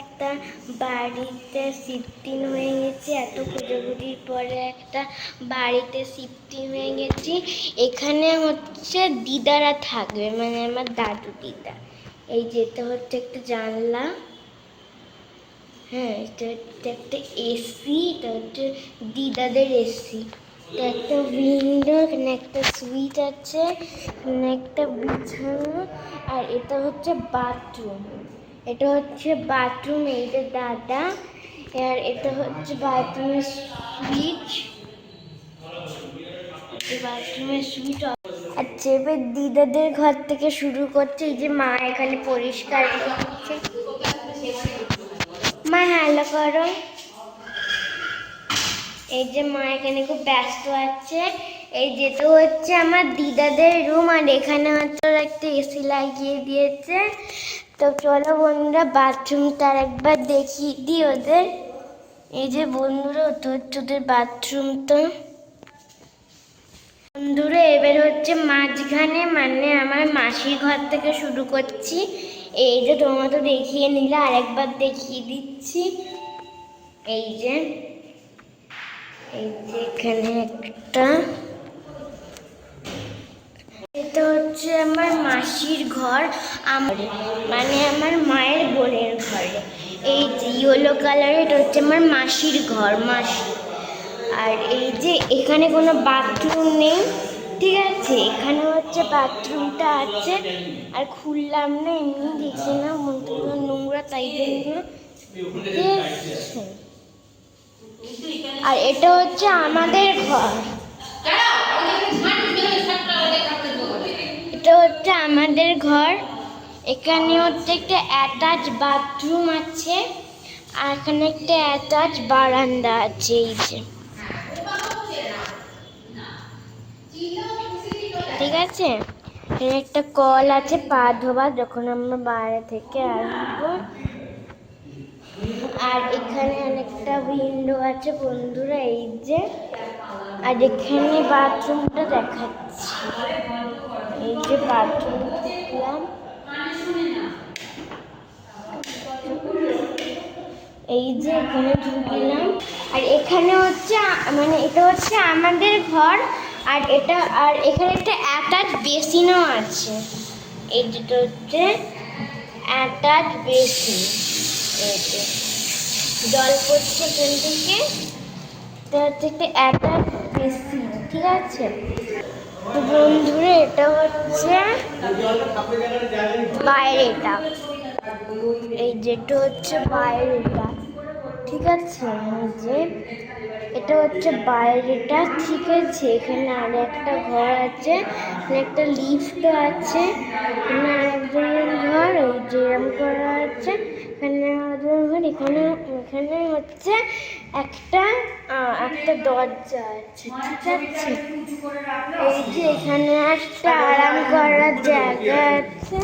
একটা বাড়িতে শিফটিং হয়ে গেছি। এত খোঁজাখুঁজির পরে একটা বাড়িতে শিফটিং হয়ে গেছি। এখানে হচ্ছে দিদারা থাকবে, মানে আমার দাদু দিদা। এই যেটা হচ্ছে একটা জানলা, হ্যাঁ এটা হচ্ছে একটা এসি, এটা হচ্ছে দিদাদের এসি। একটা উইন্ডো, এখানে একটা সুইচ আছে, এখানে একটা বিছানা, আর এটা হচ্ছে বাথরুম। এটা হচ্ছে বাথরুম, এইটা দাদা। আর এটা হচ্ছে বাথরুমের সুইচ, বাথরুমের সুইচ। আচ্ছা, এবার দিদাদের ঘর থেকে শুরু করছে। এই যে মা এখানে পরিষ্কার করছে। মা হ্যালো করো। এই যে মা এখানে খুব ব্যস্ত আছে। এই যেটা হচ্ছে আমার দিদাদের রুম, আর এখানে হচ্ছে একটা এসি লাগিয়ে দিয়েছে। তো চলো বন্ধুরা বাথরুমটা আর একবার দেখিয়ে দিই ওদের। এই যে বন্ধুরা ওটা হচ্ছে ওদের বাথরুমটা। বন্ধুরা এবার হচ্ছে মাঝখানে, মানে আমার মাসির ঘর থেকে শুরু করছি। এই যে তোমরা তো দেখিয়ে নিলে, আরেকবার দেখিয়ে দিচ্ছি। এই যে এখানে একটা, এটা হচ্ছে আমার মাসির ঘর, মানে আমার মায়ের বোনের ঘরে। এই যে ইয়েলো কালারের, এটা হচ্ছে আমার মাসির ঘর, মাসি। আর এই যে এখানে কোনো বাথরুম নেই, ঠিক আছে, এখানে হচ্ছে বাথরুমটা আছে। আর খুললাম না, এমনি দেখি না, মনটা নোংরা তাই জন্য। আর এটা হচ্ছে আমাদের ঘর, এটা হচ্ছে আমাদের ঘর। এখানে হচ্ছে একটা অ্যাটাচ বাথরুম আছে, আর এখানে একটা অ্যাটাচ বারান্দা আছে। এই যে ঠিক আছে, এখানে একটা কল আছে পা ধোবার, যখন আমরা বাইরে থেকে আসবো। আর এখানে অনেকটা উইন্ডো আছে বন্ধুরা, এই যে। আর এখানে বাথরুমটা দেখাচ্ছি, এই যে বাথরুম ঢুকলাম, এই যে এখানে ঢুকলাম। আর এখানে হচ্ছে মানে এটা হচ্ছে আমাদের ঘর। আর এটা, আর এখানে একটা অ্যাটাচ বেসিনও আছে। এই যেটা হচ্ছে অ্যাটাচ বেসিন, এই যে জল পড়ছে এখান থেকে। এটা হচ্ছে একটা অ্যাটাচ বেসিন, ঠিক আছে। তো বন্ধুরা এটা হচ্ছে বাইরেটা, এই যেটা হচ্ছে বাইরেটা, ঠিক আছে। এই যে এটা হচ্ছে বাইরেটা, ঠিক আছে। এখানে আর একটা ঘর আছে, এখানে একটা লিফটও আছে, এখানে আরেকজনের ঘর, এই যে এরকম করা আছে। এখানে আরেকজনের ঘর, এখানে এখানে হচ্ছে একটা একটা দরজা আছে, ঠিক আছে। এই যে এখানে একটা আরাম করার জায়গা আছে।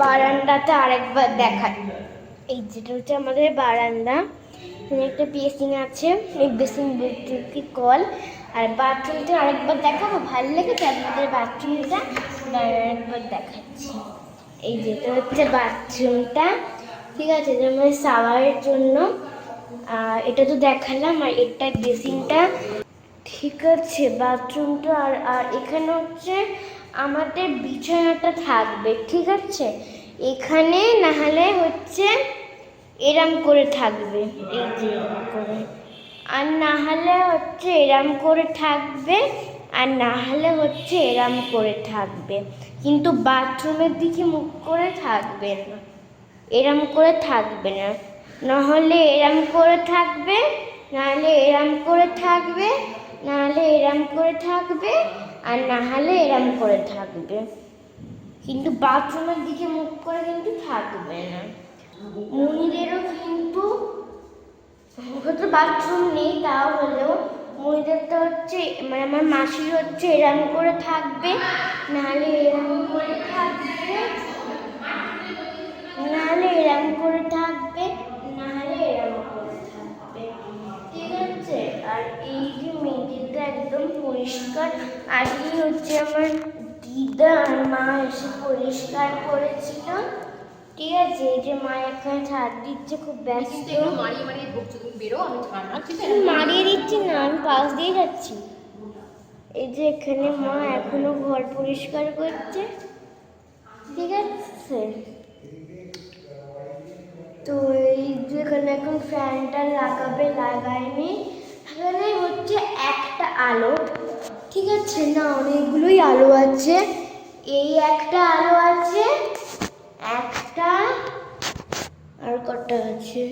বারান্দাতে আরেকবার দেখায়, এই যেটা হচ্ছে আমাদের বারান্দা। এখানে একটা বেসিন আছে, এই বেসিন বলতে কল। আর বাথরুমটা আরেকবার দেখাবো, ভালো লেগেছে আপনাদের বাথরুমটা, আরেকবার দেখাচ্ছি। এই যেটা হচ্ছে বাথরুমটা, ঠিক আছে, যেমন শাওয়ারের জন্য। এটা তো দেখালাম, আর এটা বেসিনটা, ঠিক আছে। বাথরুমটা আর এখানে হচ্ছে আমাদের বিছানাটা থাকবে, ঠিক আছে। এখানে না হলে হচ্ছে এরাম করে থাকবে, এই যে এরম করে, আর না হলে হচ্ছে এরাম করে থাকবে, আর না হলে হচ্ছে এরাম করে থাকবে। কিন্তু বাথরুমের দিকে মুখ করে থাকবে না, এরাম করে থাকবে না। নাহলে এরাম করে থাকবে, নাহলে এরাম করে থাকবে, নাহলে এরাম করে থাকবে, আর নাহলে এরাম করে থাকবে। কিন্তু বাথরুমের দিকে মুখ করে কিন্তু থাকবে না। মনিদেরও কিন্তু হয়তো বাথরুম নেই, তাও হলেও মনিদেরটা হচ্ছে, মানে আমার মাসির হচ্ছে এরাম করে থাকবে, নাহলে এরাম করে থাকবে, নাহলে এরাম করে থাকবে, নাহলে এরাম করে থাকবে, ঠিক আছে। আর এই যে মেঝেটা একদম পরিষ্কার, আজকে হচ্ছে আমার দিদা আর মা এসে পরিষ্কার করেছিল, ঠিক ঠিক আছে, এই যে মা এখানে ছাড় দিচ্ছে, খুব ব্যস্ত। মারিয়ে মারিয়ে ঢুকছো, তুমি বেরো, আমি ছাড় মারছি। মারিয়ে দিচ্ছি না, আমি পাশ দিয়ে যাচ্ছি। এই যে এখানে মা এখনো ঘর পরিষ্কার করছে, ঠিক আছে। তো এই যে এখানে এখন ফ্যানটা লাগায়নি, এখানে হচ্ছে একটা আলো, ঠিক আছে না, অনেকগুলোই আলো আছে। এই একটা আলো আছে, একটা আর কটা আছে,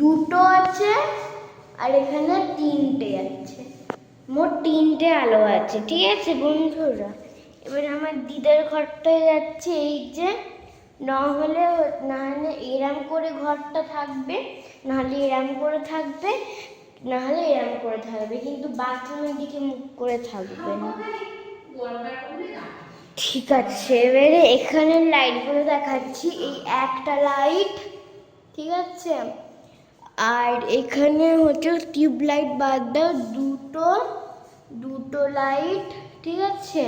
দুটো আছে, আর এখানে তিনটে আছে, মোট তিনটে আলো আছে, ঠিক আছে বন্ধুরা। এবার আমার দিদার ঘরটায় যাচ্ছে, এই যে না হলে এরম করে ঘরটা থাকবে, নাহলে এরম করে থাকবে, নাহলে এরম করে থাকবে, কিন্তু বাথরুমের দিকে মুখ করে থাকবে না, ঠিক আছে। এবারে এখানে লাইটগুলো দেখাচ্ছি, এই একটা লাইট, ঠিক আছে, আর এখানে হচ্ছে টিউব লাইট বাদ দাও দুটো লাইট, ঠিক আছে।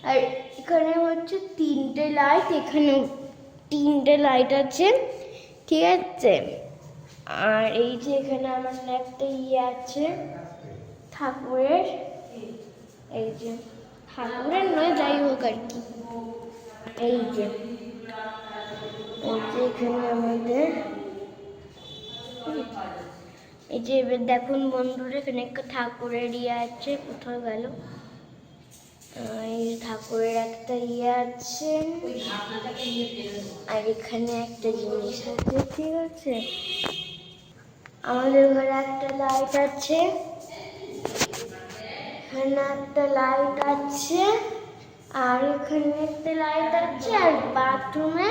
আর এখানে হচ্ছে তিনটে লাইট, এখানে তিনটে লাইট আছে, ঠিক আছে। আর এই যে এখানে আমার একটা আছে ঠাকুরের, এই যে ঠাকুরের নয়, যাই হোক আর কি, এই যে এখানে আমাদের এই যে, এবার দেখুন বন্ধুরা, এখানে একটা ঠাকুরের আছে, কোথাও গেল, এই ঠাকুরের একটা আছে, আর এখানে একটা জিনিস আছে, ঠিক আছে। আমাদের ঘরে একটা লাইট আছে, এখানে একটা লাইট আছে, আর এখানে একটা লাইট আছে, আর বাথরুমে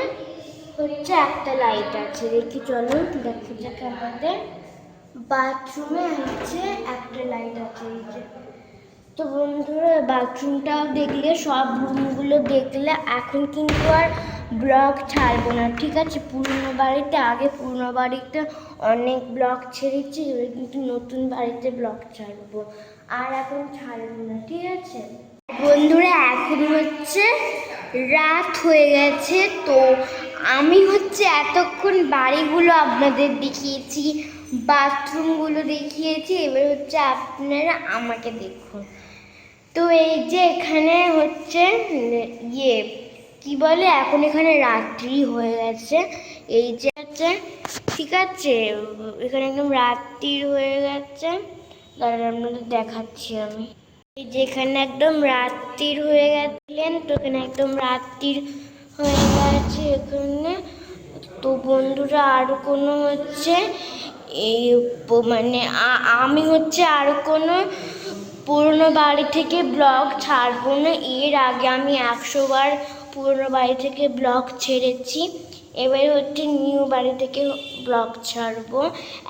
হচ্ছে একটা লাইট আছে। দেখি চলো দেখি যাকে, আমাদের বাথরুমে হচ্ছে একটা লাইট আছে, এই যে। তো বন্ধুরা, বাথরুমটাও দেখলে, সব রুমগুলো দেখলে, এখন কিন্তু আর ব্লগ ছাড়বো না, ঠিক আছে। পুরনো বাড়িতে অনেক ব্লগ ছেড়েছি, এবার কিন্তু নতুন বাড়িতে ব্লগ ছাড়বো, আর এখন ছাড়বো না, ঠিক আছে বন্ধুরা। এখন হচ্ছে রাত হয়ে গেছে, তো আমি হচ্ছে এতক্ষণ বাড়িগুলো আপনাদের দেখিয়েছি, বাথরুমগুলো দেখিয়েছি, এবার হচ্ছে আপনারা আমাকে দেখুন। তো এই যে এখানে হচ্ছে কি বলে, এখন এখানে রাত্রি হয়ে গেছে, এই যে হচ্ছে, ঠিক আছে, এখানে একদম রাত্রি হয়ে গেছে, দাঁড়ান আপনাদের দেখাচ্ছি আমি। এই যে এখানে একদম রাত্রির হয়ে গেছিলেন, তো এখানে একদম রাত্রির হয়ে গেছে এখানে। তো বন্ধুরা, আর কোনো হচ্ছে এই মানে আমি হচ্ছে আর কোনো পুরনো বাড়ি থেকে ব্লগ ছাড়বো না। এর আগে আমি 100 বার পুরনো বাড়ি থেকে ব্লগ ছেড়েছি, এবার হচ্ছে নিউ বাড়ি থেকে ব্লগ ছাড়বো।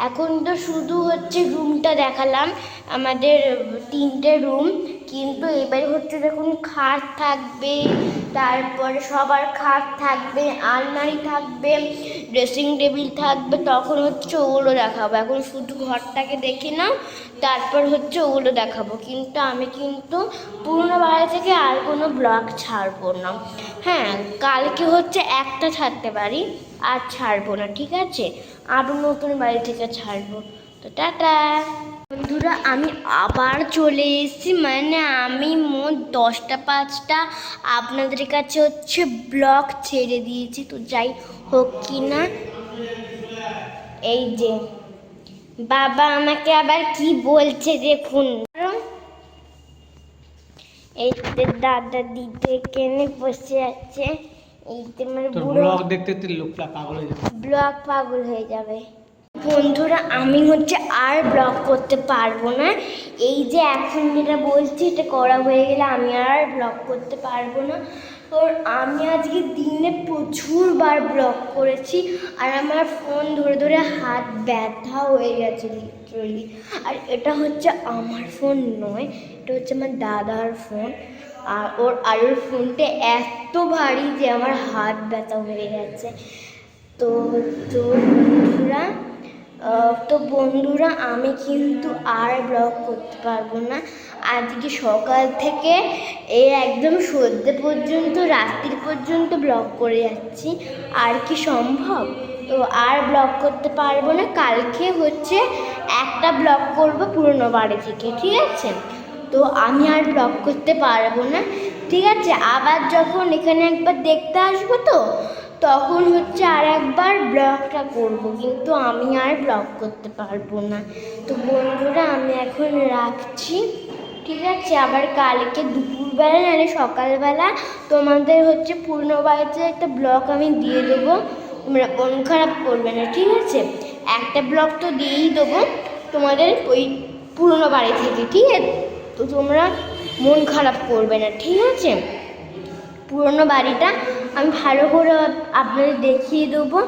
এখন তো শুধু হচ্ছে রুমটা দেখালাম, আমাদের 3টে রুম, কিন্তু এবারে হচ্ছে যখন খাট থাকবে, তারপরে সবার খাট থাকবে, আলমারি থাকবে, ড্রেসিং টেবিল থাকবে, তখন হচ্ছে ওগুলো দেখাবো। এখন শুধু ঘরটাকে দেখে নাও, তারপর হচ্ছে ওগুলো দেখাবো। কিন্তু আমি কিন্তু পুরনো বাড়ি থেকে আর কোনো ব্লগ ছাড়বো না। হ্যাঁ, কালকে হচ্ছে একটা ছাড়তে পারি, আর ছাড়বো না, ঠিক আছে। আরও নতুন বাড়ি থেকে ছাড়বো। তো টাটা বন্ধুরা, আমি আবার চলে এসেছি, মানে আমি মোট 10টা 5টা আপনাদের কাছে হচ্ছে ব্লগ ছেড়ে দিয়েছি। তো যাই হোক কি না, এই যে বাবা আমাকে আবার কি বলছে দেখুন। এই দাদা দিদি এখানে বসে আছে, এই যে মানে ব্লগ দেখতে লোকটা ব্লগ পাগল হয়ে যাবে। বন্ধুরা, আমি হচ্ছে আর ব্লগ করতে পারবো না, এই যে এখন যেটা বলছি এটা করা হয়ে গেলে আমি আর ব্লগ করতে পারবো না। তো আমি আজকে দিনে প্রচুরবার ব্লগ করেছি, আর আমার ফোন ধরে ধরে হাত ব্যথা হয়ে গেছে লিটারালি। আর এটা হচ্ছে আমার ফোন নয়, এটা হচ্ছে আমার দাদার ফোন, আর ওর ফোনটা এত ভারী যে আমার হাত ব্যথা হয়ে গেছে। তো বন্ধুরা আমি কিন্তু আর ব্লগ করতে পারবো না, আজকে সকাল থেকে এই একদম সন্ধ্যে পর্যন্ত রাত্রি পর্যন্ত ব্লগ করে যাচ্ছি। আর কি সম্ভব? তো আর ব্লগ করতে পারবো না। কালকে হচ্ছে একটা ব্লগ করব পুরনো বাড়ি থেকে, ঠিক আছে? তো আমি আর ব্লগ করতে পারবো না, ঠিক আছে? আবার যখন এখানে একবার দেখতে আসবো তো তখন হচ্ছে আর একবার ব্লগটা করব, কিন্তু আমি আর ব্লগ করতে পারবো না। তো বন্ধুরা আমি এখন রাখছি, ঠিক আছে? আবার কালকে দুপুরবেলা নাহলে সকালবেলা তোমাদের হচ্ছে পুরনো বাড়িতে একটা ব্লগ আমি দিয়ে দেবো। তোমরা মন খারাপ করবে না, ঠিক আছে? একটা ব্লগ তো দিয়েই দেবো তোমাদের ওই পুরনো বাড়ি থেকে, ঠিক আছে? তো তোমরা মন খারাপ করবে না, ঠিক আছে? পুরনো বাড়িটা আমি ভালো করে আপনাদের দেখিয়ে দেবো।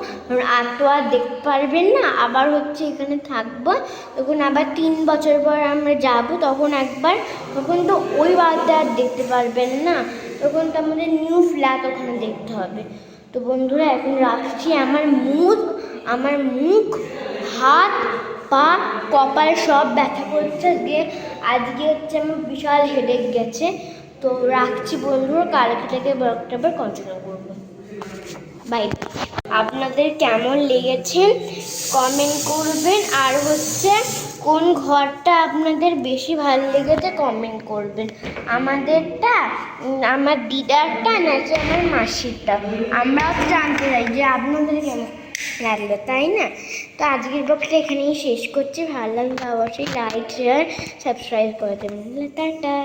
আর তো আর দেখতে পারবেন না, আবার হচ্ছে এখানে থাকবো। তখন আবার 3 বছর পর আমরা যাব, তখন একবার, তখন তো ওই বাড়িটা আর দেখতে পারবেন না, তখন তো আমাদের নিউ ফ্ল্যাট ওখানে দেখতে হবে। তো বন্ধুরা এখন রাখছি। আমার মুখ হাত পা কপাল সব ব্যথা করছে, আজকে হচ্ছে আমার বিশাল হেডেক গেছে। তো রাখছি বন্ধুরা, কালকে থেকে ব্লগটা আবার কন্টিনিউ করবো। বাই। আপনাদের কেমন লেগেছে কমেন্ট করবেন, আর হচ্ছে কোন ঘরটা আপনাদের বেশি ভালো লেগেছে কমেন্ট করবেন। আমাদেরটা, আমার দিদারটা, নাকি আমার মাসিরটা? আমরাও জানতে চাই যে আপনাদের কেমন লাগলো, তাই না? তো আজকের ব্লগটা এখানেই শেষ করছি। ভালো লাগলে অবশ্যই লাইক শেয়ার সাবস্ক্রাইব করে দেবেন। টাটা।